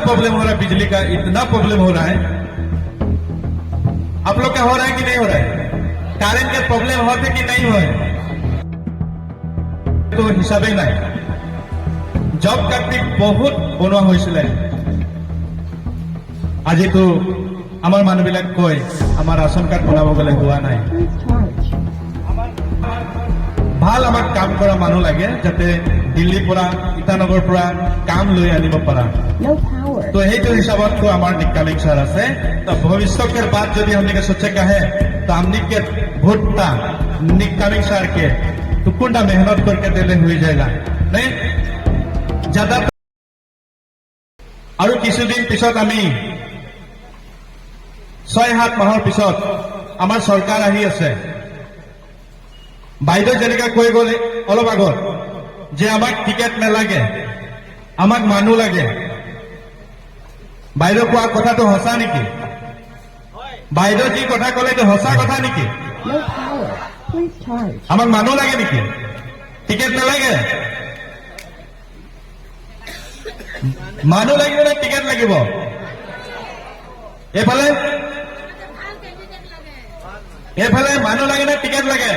Problem हो रहा है, बिजली का इतना प्रॉब्लम हो रहा है। आप लोग का हो रहा है कि नहीं हो रहा है? কারেন্ট के प्रॉब्लम होते कि नहीं हो तो हिसाबे নাই। जॉब कार्ड बहुत बनवा হৈছিলে, আজি তো আমার মানুহবিলাক কয় আমার রাশন কার্ড বনাব গলে হোৱা নাই। ভাল আমাৰ কাম কৰা মানুহ লাগে যাতে দিল্লীৰ পৰা ইটানগৰৰ পৰা কাম লৈ আনিব পাৰা। तो সেইটো हिसाबत तो हमार निकालिंग सर আছে। तो भविष्य के बाद यदि हमने के सोचे का है तो हमने के भोटता निकालिंग सर के तो कुंडा मेहनत करके दिले हुई जाएगा नहीं ज्यादा। और কিছুদিন পিছত আমি 6-7 মাহৰ পিছত আমাৰ চৰকাৰ আহি আছে। বাইদেউ যেনেকা কৈ গ'লে অলপ আগত যে আমাক টিকেট নালাগে, আমাক মানুহ লাগে। বাইদেউ কোৱা কথাটো সঁচা নেকি? বাইদেউ যি কথা ক'লে এইটো সঁচা কথা নেকি? আমাক মানুহ লাগে নেকি? টিকেট নালাগে? মানুহ লাগিব নে টিকেট লাগিব? এইফালে এইফালে মানুহ লাগে নে টিকেট লাগে?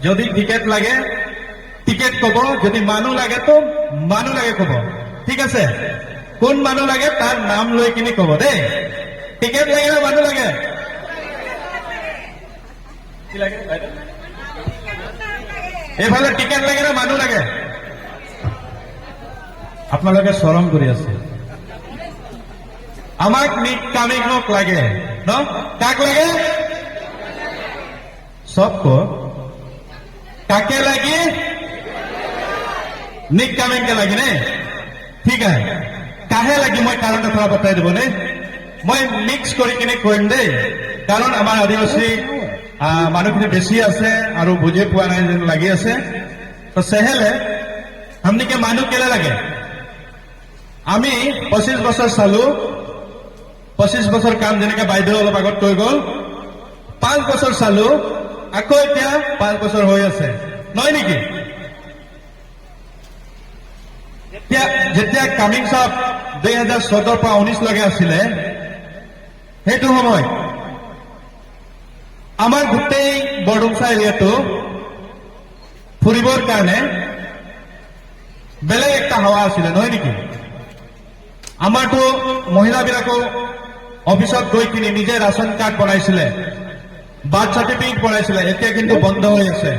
যদি টিকেট লাগে টিকেট কব, যদি মানুহ লাগে তো মানুহ লাগে কব। ঠিক আছে? কোন মানুহ লাগে তার নাম লৈ কিনি কব দেই। টিকেট লাগে না মানুহ লাগে? কি লাগে? এইফালে টিকেট লাগে না মানুহ লাগে? আপোনালোকে শৰম কৰি আছে। আমাক নিক কামিকক লাগে ন? কাক লাগে? सबको काके लगी? निक कामिंग के लगी ने? ठीक है, काहे लगी मैं कारण थोड़ा बताई देव ने। मैं मिक्स करी कम दे कारण आम आदिवासी मानुखिनि बेसि आछे और बुझे पा ना लगी आछे। तो सेहेले हमनी के मानु केले लगे? आमी 25 बছर चालू, 25 बছर काम जेनेके বাইদেউ অলপ আগত কৈ গল। 5 বছর চালু, আকৌ এতিয়া 5 বছর হৈ আছে নহয় নেকি? যেতিয়া কামিং সাহেব 2014 পৰা 19 লগে আছিলে সেইটো সময় আমাৰ গোটেই বৰডুমচা এৰিয়াটো ফুৰিবৰ কাৰণে বেলেগ একটা হাৱা আছিলে নহয় নেকি? আমাৰতো মহিলাবিলাকো অফিসত গৈ কিনি নিজে ৰাশন কাৰ্ড বনাইছিলে, বাৰ্থ সাৰ্টিফিকেট বনাইছিলে। এতিয়া কিন্তু বন্ধ হৈ আছে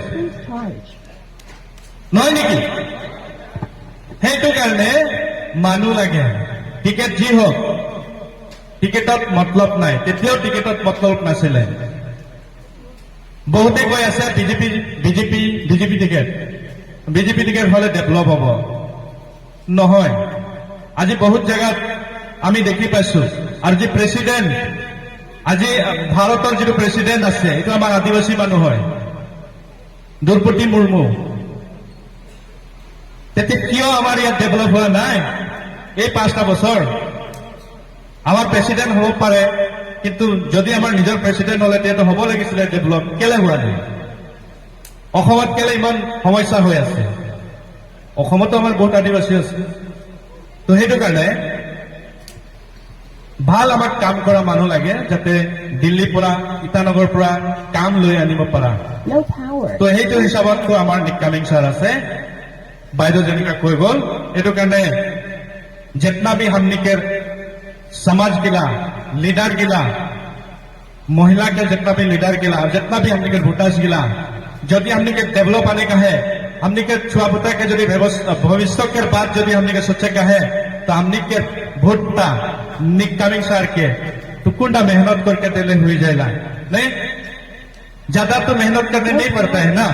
নহয় নেকি? সেইটো কাৰণে মানুহ লাগে। টিকেট যি হোক টিকেটত মতলব নাই, তেতিয়াও টিকেটত মতলব নাছিলে। বহুতে কৈ আছে বিজেপি টিকেট হলে ডেভেলপ হব। নহয়, আজি বহুত জায়গাত আমি দেখি পাইছো। আর যে প্রেসিডেন্ট আজি ভারতের যে প্রেসিডেন্ট আছে এটা আমার আদিবাসী মানুষ হয়, দ্রৌপদী মুর্মু। কিয় আমার ইয়াত ডেভেলপ হওয়া নাই? এই 5টা বছর আমার প্রেসিডেন্ট হব পারে, কিন্তু যদি আমার নিজের প্রেসিডেন্ট হলে তো হব লাগিছিল ডেভেলপ। কেলে হওয়া নাই? অসমত কেলে ইমান সমস্যা হৈ আছে? অসমতো আমার বহুত আদিবাসী আছে। তো সেইটো কাৰণে ভাল আমাক কাম কৰা মানুহ লাগে যাতে দিল্লীৰ পৰা ইটানগৰৰ পৰা কাম লৈ আনিব পাৰা। তো সেইটো হিচাপত তো আমাৰ নিকামিং ছাৰ আছে। বাইদেউ যেনেকা কৈ গল এইটো কাৰণে जितना भी हमने के समाज गिला लीडर गिला, महिला के जितना भी लीडर गिला, जितना भी हमने के वोटर्स गिला, यदि हमने के डेवलप आने का है, हमने के छुआबुता के यदि भविष्य के बाद यदि हमने के सोचे का है तो हमने के वोटता निकामिंग सर के तो कुंडा मेहनत करके दिले हुई जाएगा नहीं। ज्यादा तो मेहनत करने नहीं पड़ता है ना,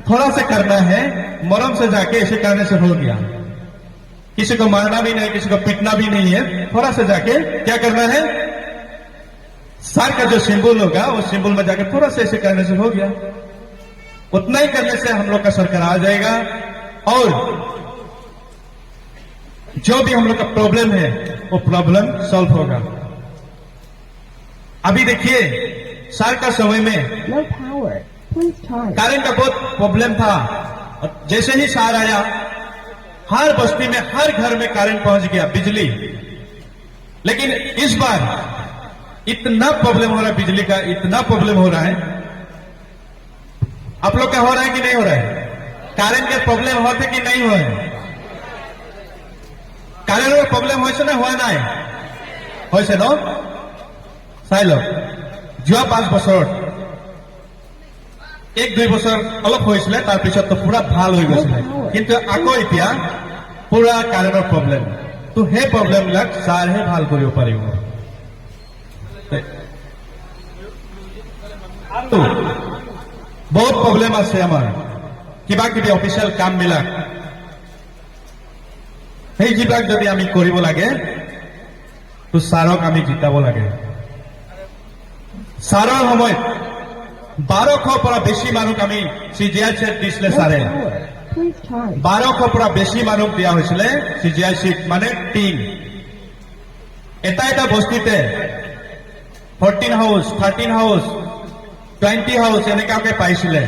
थोड़ा से करना है, मरम से जाके इसी करने से हो गया। किसी को मारना भी नहीं, किसी को पीटना भी नहीं है, थोड़ा से जाके क्या करना है, सर का जो सिंबल होगा वो सिंबल में जाके थोड़ा से ऐसे करने से हो गया। उतना ही करने से हम लोग का सरकार आ जाएगा और जो भी हम लोग का प्रॉब्लम है वो प्रॉब्लम सॉल्व होगा। अभी देखिए सर का समय में करेंट का बहुत प्रॉब्लम था, जैसे ही सर आया हर बस्ती में, हर घर में करंट पहुंच गया, बिजली। लेकिन इस बार इतना प्रॉब्लम हो रहा है बिजली का, इतना प्रॉब्लम हो रहा है। आप लोग का हो रहा है कि नहीं हो रहा है? करंट के प्रॉब्लम होते कि नहीं हुए? কাৰেন্টৰ প্ৰব্লেম হৈছে নে হোৱা নাই? হৈছে ন? চাই লওক, যোৱা 5 বছৰত 1-2 বছৰ অলপ হৈছিলে, তাৰপিছততো পুৰা ভাল হৈ গৈছিলে। কিন্তু আকৌ এতিয়া পুৰা কাৰেণ্টৰ প্ৰব্লেম। তো সেই প্ৰব্লেমবিলাক ছাৰহে ভাল কৰিব পাৰিব। আৰু বহুত প্ৰব্লেম আছে আমাৰ, কিবা কিবি অফিচিয়েল কামবিলাক। সেই যিবিলাক যদি আমি কৰিব লাগে, তো ছাৰক আমি জিতাব লাগে। ছাৰৰ সময়ত 1200 পৰা বেছি মানুহ আমি CGI-CET দিছিলে ছাৰে। 1200 পৰা বেছি মানুহ দিয়া হৈছিলে CGI-CET, মানে টিম। এটা এটা বস্তিতে 14 হাউচ, 13 হাউচ, 20 হাউচ এনেকুৱাকে পাইছিলে।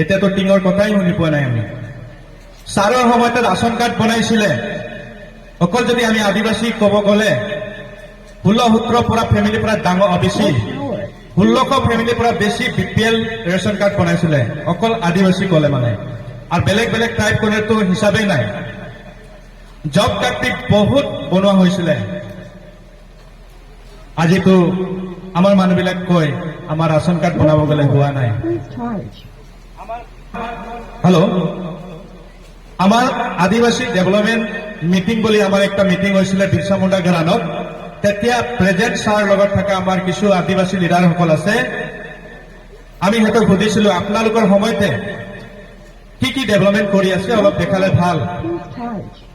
এতিয়াতো টিঙৰ কথাই শুনি পোৱা নাই আমি। ছাৰৰ সময়তে ৰাচন কাৰ্ড বনাইছিলে। অকল যদি আমি আদিবাসী ক'ব গ'লে 16-17 পৰা ফেমিলিৰ পৰা ডাঙৰ বেছি 1600 ফেমিলিৰ পৰা বেছি BPL ৰেচন কাৰ্ড বনাইছিলে, অকল আদিবাসী ক'লে মানে। আৰু বেলেগ বেলেগ ট্ৰাইব ক'লেতো হিচাপেই নাই। জব কাৰ্ড বহুত বনোৱা হৈছিলে। আজিতো আমাৰ মানুহবিলাক কয় আমাৰ ৰাচন কাৰ্ড বনাব গ'লে হোৱা নাই। হেল্ল', আমাৰ আদিবাসী ডেভেলপমেণ্ট মিটিং বুলি আমাৰ একটা মিটিং হৈছিলে বিৰছা মুণ্ডা ঘৰাণত। তেতিয়া প্ৰেজেণ্ট ছাৰ লগত থকা আমাৰ কিছু আদিবাসী লিডাৰসকল আছে। আমি সিহঁতক সুধিছিলো আপোনালোকৰ সময়তে কি কি ডেভেলপমেণ্ট কৰি আছে অলপ দেখালে ভাল।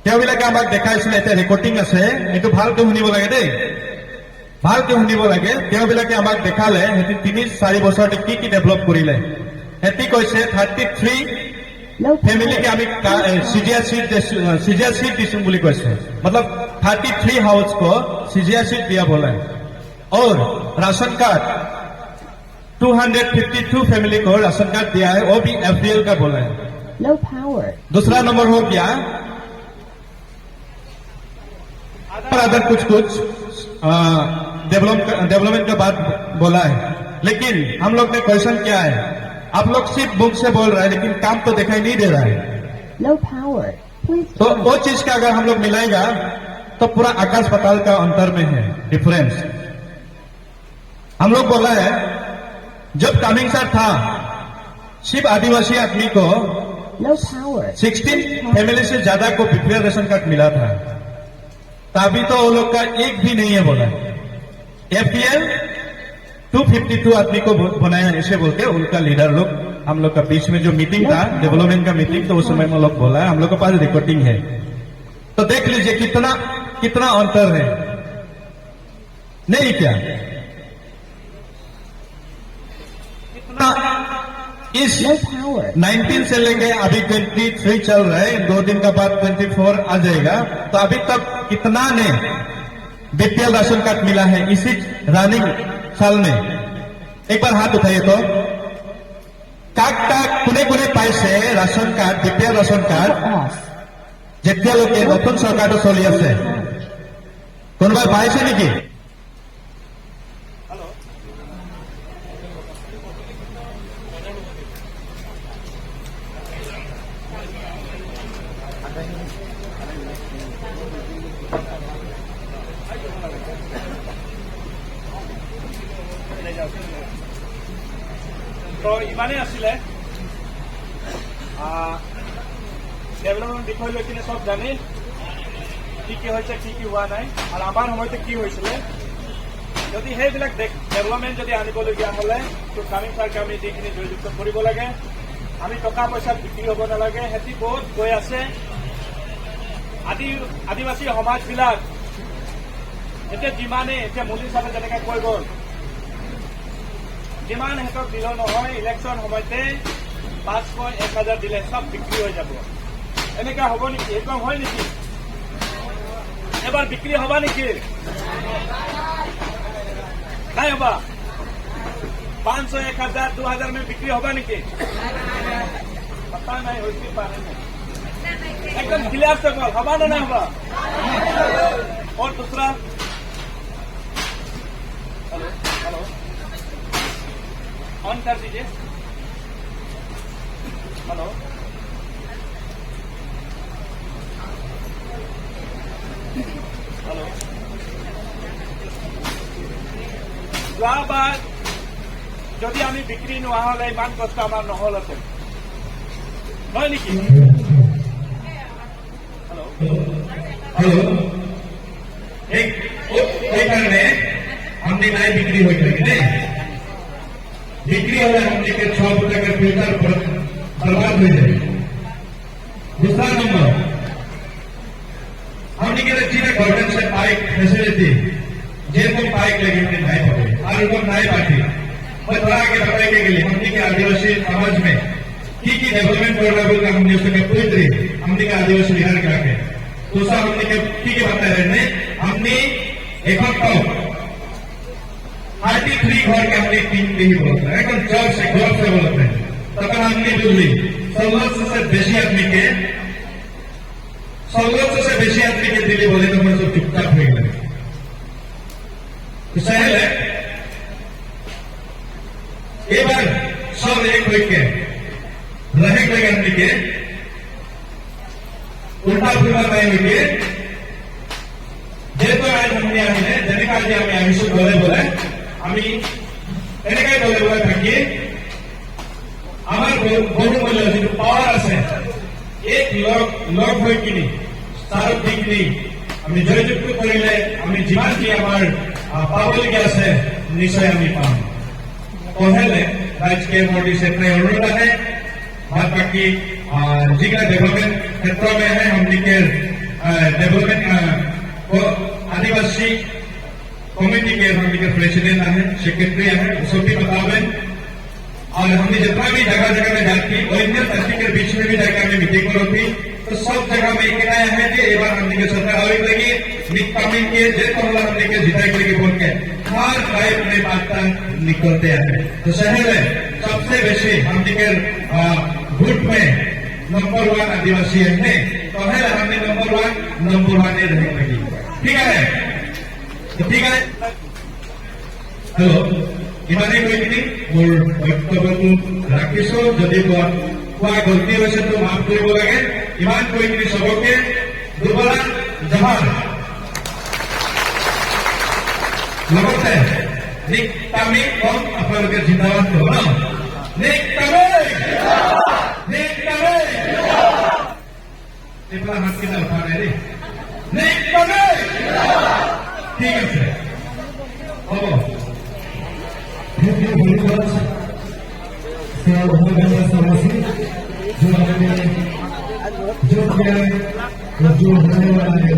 তেওঁবিলাকে আমাক দেখাইছিলে, এতিয়া ৰেকৰ্ডিং আছে, এইটো ভালকে শুনিব লাগে দেই, ভালকে শুনিব লাগে। তেওঁবিলাকে আমাক দেখালে সিহঁতি 3-4 বছৰতে কি কি ডেভেলপ কৰিলে। সিহঁতি কৈছে 33 फैमिली के अभी CGI-CET दिशुं बोली कैसे, मतलब 33 हाउस को CGI-CET दिया बोला है। और राशन कार्ड 252 फैमिली को राशन कार्ड दिया है, वो भी FDL का बोला है। दूसरा नंबर हो गया अदर कुछ डेवलपमेंट का बात बोला है। लेकिन हम लोग ने क्वेश्चन किया है, आप लोग सिर्फ बुक से बोल रहे हैं लेकिन काम तो दिखाई नहीं दे रहा है। तो वो चीज का अगर हम लोग मिलाएगा तो पूरा आकाश पाताल का अंतर में है डिफरेंस। हम लोग बोला है जब कामिंग सर था सिर्फ आदिवासी आदमी को 16 फैमिली से ज्यादा को BPL रेशन कार्ड मिला था। तभी तो वो लोग का एक भी नहीं है बोला। FPL 252 आदमी को बनाया ऐसे बोलते उनका लीडर लोग। हम लोग का बीच में जो मीटिंग था डेवलपमेंट का मीटिंग, तो उस समय में लोग बोला है, हम लोग के पास रिकॉर्डिंग है। तो देख लीजिए कितना कितना अंतर है, नहीं क्या? कितना इस 19 से लेके अभी 23 चल रहा है, 2 दिन का बाद 24 आ जाएगा। तो अभी तक कितना ने BPL राशन कार्ड मिला है इसी रनिंग साल में? एक बार हाथ उठाइए तो। কোনে কোনে পাইছে ration card, BPL ration card যেতিয়ালৈকে নতুন চৰকাৰটো চলি আছে? কোনোবাই পাইছে নেকি? তো ইমানেই আছিলে ডেভেলপমেন্ট বিষয় লৈ কিনে সব জানি কি কি হৈছে কি কি হোৱা নাই, আৰু আমাৰ সময়তে কি হৈছিলে। যদি সেইবিলাক ডেভেলপমেন্ট যদি আনিবলগীয়া হলে তো কামিং চাৰকে আমি যিখিনি জয়যুক্ত কৰিব লাগে। আমি টকা পইচাত বিক্ৰী হ'ব নালাগে। সিহঁতি বহুত গৈ আছে। আদিবাসী সমাজবিলাক এতিয়া যিমানে এতিয়া মোদী চাহে যেনেকৈ কৈ গ'ল, যিমান সিহঁতক দিল নহয় ইলেকশ্যন সময়তে 500-1000 দিলে সব বিক্ৰী হৈ যাব। এনেকুৱা হ'ব নেকি? একদম হয় নেকি? এবাৰ বিক্ৰী হবা নেকি? নাই হবা? 500-1000-2000 में बिक्री होगा नहीं? पता नहीं, होती पाने में एकदम क्लियर से बोल, हवा ना हवा। और दूसरा, हेलो हेलो, ऑन कर दीजिए। हेलो हेलो, যোৱাবাৰ যদি আমি বিক্ৰী নোহোৱা হলে ইমান কষ্ট আমাৰ নহলহেঁতেন, নহয় নেকি? হেল্ল' हेलो एक कारण हमने नए बिक्री हो गई बिक्री हो जाए हमने के 6 फुट का फिल्टर बर्बाद हो जाए। दूसरा नंबर हमने के चीजें गवर्नमेंट से पाइप फैसिलिटी जेरकम पाइप लगे नहीं पड़े और उनको नहीं पाती और थोड़ा आगे बताने के लिए हमने के आदिवासी समाज में की डेवलपमेंट प्रोग्राम का हमने उसके पूरी हमने के आदिवासी बिहार के आगे दूसरा हमने की बता रहे हमने एक 33 घर के हमने टीम नहीं बोलते हैं जब से गौर से बोलते हैं तब हमने बुझली 1600 से बेसी आदमी के 1600 से बेसी आदमी के दिल्ली बोले तो मैं सब चुपचाप हो गए। तो सहल है एक बार सब एक हो के रहे कोई आदमी के उल्टा फुलटा नहीं हुई যেহেতু আজ আমি আমিনে যেনেকা আজি আমি আহিছো বলে বলে আমি এনেকাই বলে বলে থাকি আমার বহুমূল্য যিটো পাৱাৰ আছে এক লগ হৈ কিনি চাৰক দিক নি আমি জয়যুক্ত কৰিলে আমি যিমান কি আমাৰ পাবলগীয়া আছে নিশ্চয় আমি পাম। পঢ়েলে ৰাজ্যকে मोदी से अनुरोध है और बाकी जिला डेवलपमेंट क्षेत्र में है हमने के डेवलपमेंट आदिवासी कमेटी के हमने के प्रेसिडेंट है सेक्रेटरी है उसको भी बतावे और हमने जितना भी जगह जगह में जाती ओरिजिनल धरती के बीच में भी जाकर हमने मीटिंग करोगी तो सब जगह में एक है कि एक बार हमने के सरकार और लगी निकमिंग के जेको हमने के जिताई के बोल के हर टाइप में बात निकलते हैं। तो शहर में सबसे बेसी हमने के गुट में नंबर 1 आदिवासी है तो है हमने नंबर 1 रहेगी। ठीक है तो ठीक है हेलो इमाने कोई नहीं मोर वक्तव्य राखिছো যদি কোৱা গলতি হৈছে তো মাফ কৰিব লাগে ইমান কোই কি সবকে দুবলা জহাৰ লগতে নিক তামি কম আপোনালোকে জিন্দাবাদ কৰিব ন নিক তামি এপলা হাত কিনা উঠা নাই রে নিক তামি ঠিক আছে হ'ব जो होने वाला है